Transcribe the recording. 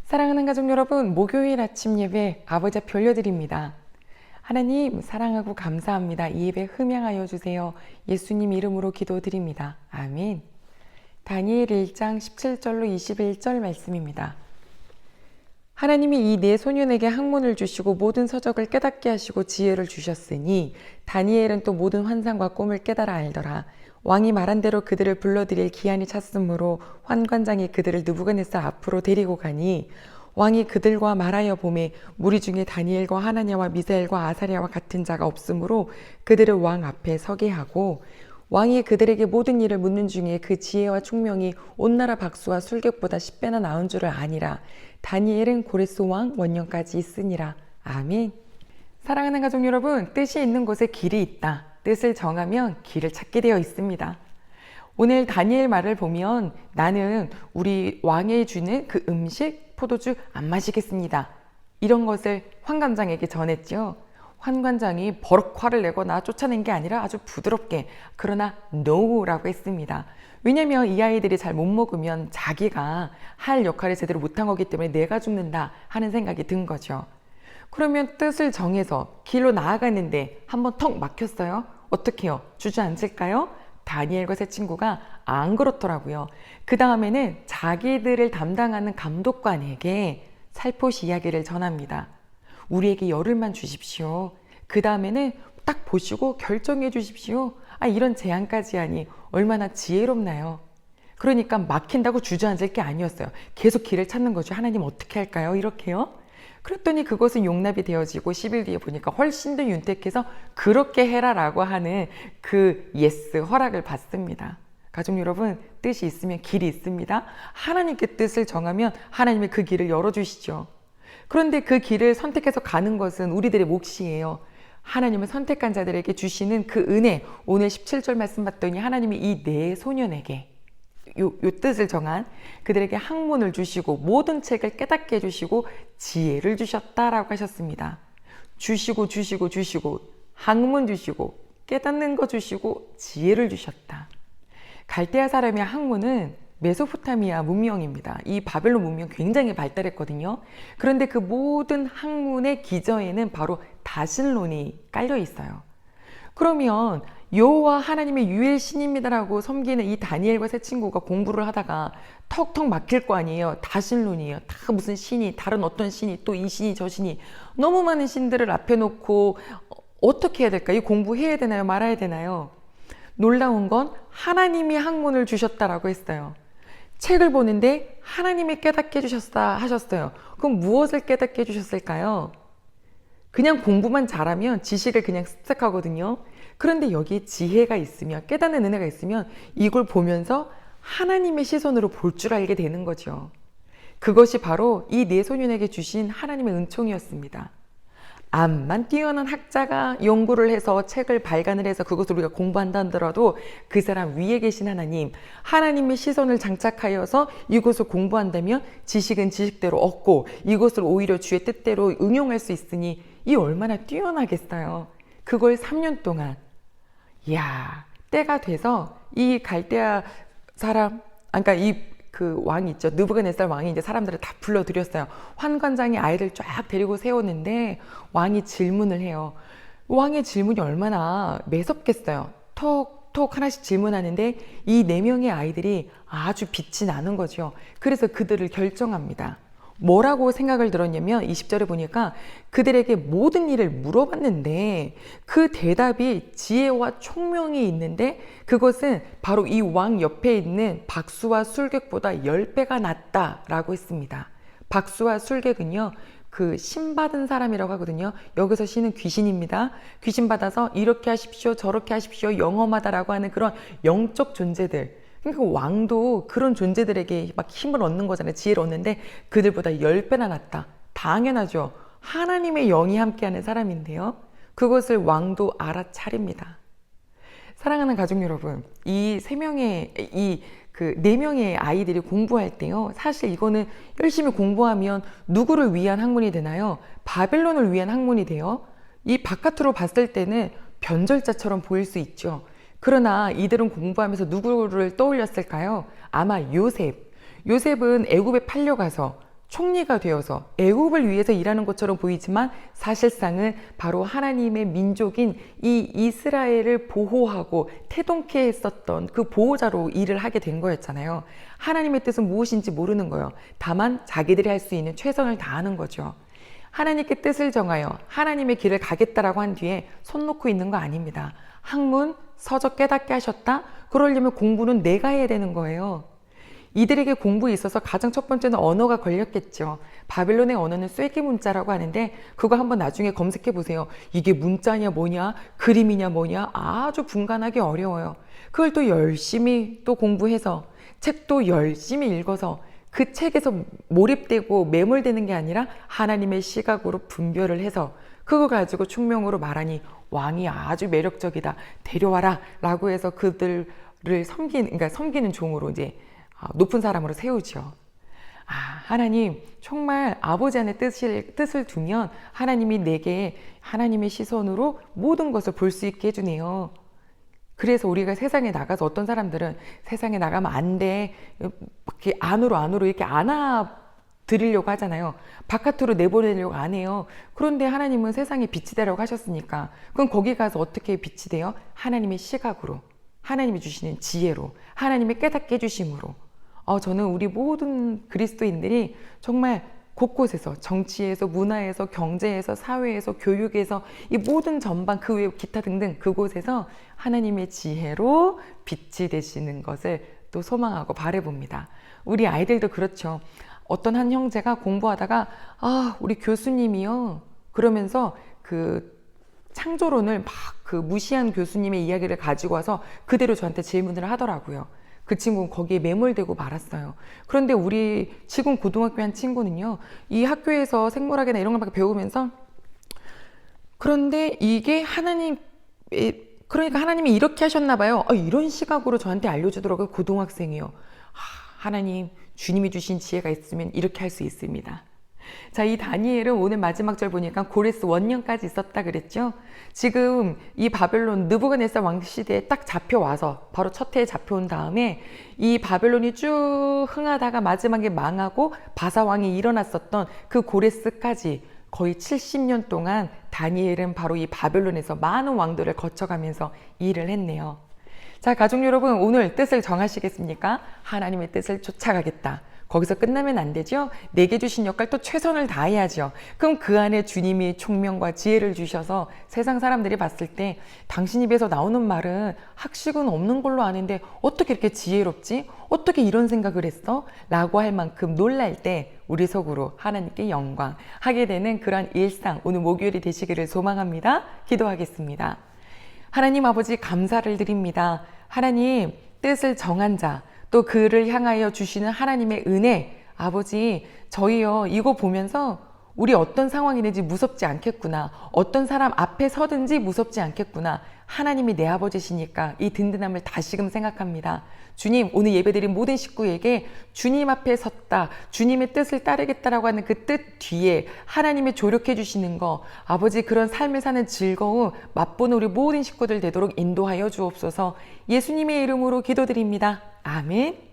사랑하는 가족 여러분, 목요일 아침 예배 아버지 앞에 올려드립니다. 하나님 사랑하고 감사합니다. 이 예배 흠양하여 주세요. 예수님 이름으로 기도드립니다. 아멘. 다니엘 1장 17절로 21절 말씀입니다. 하나님이 이 네 소년에게 학문을 주시고 모든 서적을 깨닫게 하시고 지혜를 주셨으니 다니엘은 또 모든 환상과 꿈을 깨달아 알더라. 왕이 말한 대로 그들을 불러들일 기한이 찼으므로 환관장이 그들을 느부갓네살 앞으로 데리고 가니 왕이 그들과 말하여 보매 무리 중에 다니엘과 하나냐와 미사엘과 아사랴와 같은 자가 없으므로 그들을 왕 앞에 서게 하고 왕이 그들에게 모든 일을 묻는 중에 그 지혜와 총명이 온 나라 박수와 술객보다 10배나 나은 줄을 아니라 다니엘은 고레스 왕 원년까지 있으니라. 아멘. 사랑하는 가족 여러분, 뜻이 있는 곳에 길이 있다. 뜻을 정하면 길을 찾게 되어 있습니다. 오늘 다니엘 말을 보면 나는 우리 왕이 주는 그 음식, 포도주 안 마시겠습니다. 이런 것을 환관장에게 전했죠. 환관장이 버럭 화를 내고 나 쫓아낸 게 아니라 아주 부드럽게 그러나 NO라고 했습니다. 왜냐면 이 아이들이 잘 못 먹으면 자기가 할 역할을 제대로 못한 거기 때문에 내가 죽는다 하는 생각이 든 거죠. 그러면 뜻을 정해서 길로 나아가는데 한번 턱 막혔어요. 어떻게 해요? 주저앉을까요? 다니엘과 세 친구가 안 그렇더라고요. 그 다음에는 자기들을 담당하는 감독관에게 살포시 이야기를 전합니다. 우리에게 열흘만 주십시오. 그 다음에는 딱 보시고 결정해 주십시오. 이런 제안까지 하니 얼마나 지혜롭나요? 그러니까 막힌다고 주저앉을 게 아니었어요. 계속 길을 찾는 거죠. 하나님 어떻게 할까요? 이렇게요. 그랬더니 그것은 용납이 되어지고 10일 뒤에 보니까 훨씬 더 윤택해서 그렇게 해라라고 하는 그 예스 허락을 받습니다. 가족 여러분, 뜻이 있으면 길이 있습니다. 하나님께 뜻을 정하면 하나님이 그 길을 열어주시죠. 그런데 그 길을 선택해서 가는 것은 우리들의 몫이에요. 하나님은 선택한 자들에게 주시는 그 은혜, 오늘 17절 말씀 봤더니 하나님이 이 네 소년에게 요 뜻을 정한 그들에게 학문을 주시고 모든 책을 깨닫게 해주시고 지혜를 주셨다라고 하셨습니다. 주시고 학문 주시고 깨닫는 거 주시고 지혜를 주셨다. 갈대아 사람의 학문은 메소포타미아 문명입니다. 이 바벨론 문명 굉장히 발달했거든요. 그런데 그 모든 학문의 기저에는 바로 다신론이 깔려 있어요. 그러면 여호와 하나님의 유일 신입니다라고 섬기는 이 다니엘과 세 친구가 공부를 하다가 턱턱 막힐 거 아니에요. 다신론이에요. 다 무슨 신이, 다른 어떤 신이, 또 이 신이 저 신이, 너무 많은 신들을 앞에 놓고 어떻게 해야 될까? 이 공부해야 되나요? 말아야 되나요? 놀라운 건 하나님이 학문을 주셨다라고 했어요. 책을 보는데 하나님이 깨닫게 해주셨다 하셨어요. 그럼 무엇을 깨닫게 해주셨을까요? 그냥 공부만 잘하면 지식을 그냥 습득하거든요. 그런데 여기 지혜가 있으면, 깨닫는 은혜가 있으면 이걸 보면서 하나님의 시선으로 볼 줄 알게 되는 거죠. 그것이 바로 이 네 소년에게 주신 하나님의 은총이었습니다. 암만 뛰어난 학자가 연구를 해서 책을 발간을 해서 그것을 우리가 공부한다 하더라도 그 사람 위에 계신 하나님, 하나님의 시선을 장착하여서 이것을 공부한다면 지식은 지식대로 얻고 이것을 오히려 주의 뜻대로 응용할 수 있으니 이 얼마나 뛰어나겠어요. 그걸 3년 동안 때가 돼서 이 갈대아 사람, 그러니까 그 왕이 있죠. 느부갓네살 왕이 이제 사람들을 다 불러들였어요. 환관장이 아이를 쫙 데리고 세웠는데 왕이 질문을 해요. 왕의 질문이 얼마나 매섭겠어요. 톡톡 하나씩 질문하는데 이 네 명의 아이들이 아주 빛이 나는 거죠. 그래서 그들을 결정합니다. 뭐라고 생각을 들었냐면 20절에 보니까 그들에게 모든 일을 물어봤는데 그 대답이 지혜와 총명이 있는데 그것은 바로 이 왕 옆에 있는 박수와 술객보다 10배가 낫다라고 했습니다. 박수와 술객은요, 그 신받은 사람이라고 하거든요. 여기서 신은 귀신입니다. 귀신 받아서 이렇게 하십시오, 저렇게 하십시오, 영험하다라고 하는 그런 영적 존재들. 그러니까 왕도 그런 존재들에게 막 힘을 얻는 거잖아요. 지혜를 얻는데 그들보다 10배나 낫다. 당연하죠. 하나님의 영이 함께하는 사람인데요. 그것을 왕도 알아차립니다. 사랑하는 가족 여러분, 이 네 명의 아이들이 공부할 때요. 사실 이거는 열심히 공부하면 누구를 위한 학문이 되나요? 바벨론을 위한 학문이 돼요. 이 바깥으로 봤을 때는 변절자처럼 보일 수 있죠. 그러나 이들은 공부하면서 누구를 떠올렸을까요? 아마 요셉. 요셉은 애굽에 팔려가서 총리가 되어서 애굽을 위해서 일하는 것처럼 보이지만 사실상은 바로 하나님의 민족인 이 이스라엘을 보호하고 태동케 했었던 그 보호자로 일을 하게 된 거였잖아요. 하나님의 뜻은 무엇인지 모르는 거예요. 다만 자기들이 할 수 있는 최선을 다하는 거죠. 하나님께 뜻을 정하여 하나님의 길을 가겠다라고 한 뒤에 손 놓고 있는 거 아닙니다. 학문, 서적 깨닫게 하셨다? 그러려면 공부는 내가 해야 되는 거예요. 이들에게 공부에 있어서 가장 첫 번째는 언어가 걸렸겠죠. 바벨론의 언어는 쐐기 문자라고 하는데 그거 한번 나중에 검색해 보세요. 이게 문자냐 뭐냐 그림이냐 뭐냐 아주 분간하기 어려워요. 그걸 또 열심히 또 공부해서 책도 열심히 읽어서 그 책에서 몰입되고 매몰되는 게 아니라 하나님의 시각으로 분별을 해서 그거 가지고 충명으로 말하니 왕이 아주 매력적이다. 데려와라 라고 해서 그들을 섬기는 종으로 이제 높은 사람으로 세우죠. 하나님 정말 아버지 안에 뜻을 두면 하나님이 내게 하나님의 시선으로 모든 것을 볼 수 있게 해주네요. 그래서 우리가 세상에 나가서 어떤 사람들은 세상에 나가면 안 돼. 이렇게 안으로 이렇게 안아드리려고 하잖아요. 바깥으로 내보내려고 안 해요. 그런데 하나님은 세상에 빛이 되라고 하셨으니까 그럼 거기 가서 어떻게 빛이 돼요? 하나님의 시각으로, 하나님이 주시는 지혜로, 하나님의 깨닫게 해주심으로. 저는 우리 모든 그리스도인들이 정말 곳곳에서 정치에서 문화에서 경제에서 사회에서 교육에서 이 모든 전반 그 외 기타 등등 그곳에서 하나님의 지혜로 빛이 되시는 것을 또 소망하고 바라봅니다. 우리 아이들도 그렇죠. 어떤 한 형제가 공부하다가 우리 교수님이요 그러면서 그 창조론을 막 그 무시한 교수님의 이야기를 가지고 와서 그대로 저한테 질문을 하더라고요. 그 친구는 거기에 매몰되고 말았어요. 그런데 우리 지금 고등학교 한 친구는요, 이 학교에서 생물학이나 이런 걸 배우면서 그런데 이게 그러니까 하나님이 이렇게 하셨나 봐요. 이런 시각으로 저한테 알려주더라고요. 고등학생이요. 하나님, 주님이 주신 지혜가 있으면 이렇게 할 수 있습니다. 자, 이 다니엘은 오늘 마지막 절 보니까 고레스 원년까지 있었다 그랬죠. 지금 이 바벨론 느부갓네살 왕 시대에 딱 잡혀와서 바로 첫 해에 잡혀온 다음에 이 바벨론이 쭉 흥하다가 마지막에 망하고 바사 왕이 일어났었던 그 고레스까지 거의 70년 동안 다니엘은 바로 이 바벨론에서 많은 왕들을 거쳐가면서 일을 했네요. 자, 가족 여러분, 오늘 뜻을 정하시겠습니까? 하나님의 뜻을 쫓아가겠다. 거기서 끝나면 안 되죠. 내게 주신 역할 또 최선을 다해야죠. 그럼 그 안에 주님이 총명과 지혜를 주셔서 세상 사람들이 봤을 때 당신 입에서 나오는 말은 학식은 없는 걸로 아는데 어떻게 이렇게 지혜롭지? 어떻게 이런 생각을 했어? 라고 할 만큼 놀랄 때 우리 속으로 하나님께 영광하게 되는 그런 일상, 오늘 목요일이 되시기를 소망합니다. 기도하겠습니다. 하나님 아버지 감사를 드립니다. 하나님 뜻을 정한 자, 또 그를 향하여 주시는 하나님의 은혜, 아버지 저희요 이거 보면서 우리 어떤 상황이든지 무섭지 않겠구나, 어떤 사람 앞에 서든지 무섭지 않겠구나, 하나님이 내 아버지시니까 이 든든함을 다시금 생각합니다. 주님, 오늘 예배드린 모든 식구에게 주님 앞에 섰다, 주님의 뜻을 따르겠다라고 하는 그 뜻 뒤에 하나님의 조력해 주시는 거, 아버지 그런 삶을 사는 즐거움 맛보는 우리 모든 식구들 되도록 인도하여 주옵소서. 예수님의 이름으로 기도드립니다. 아멘.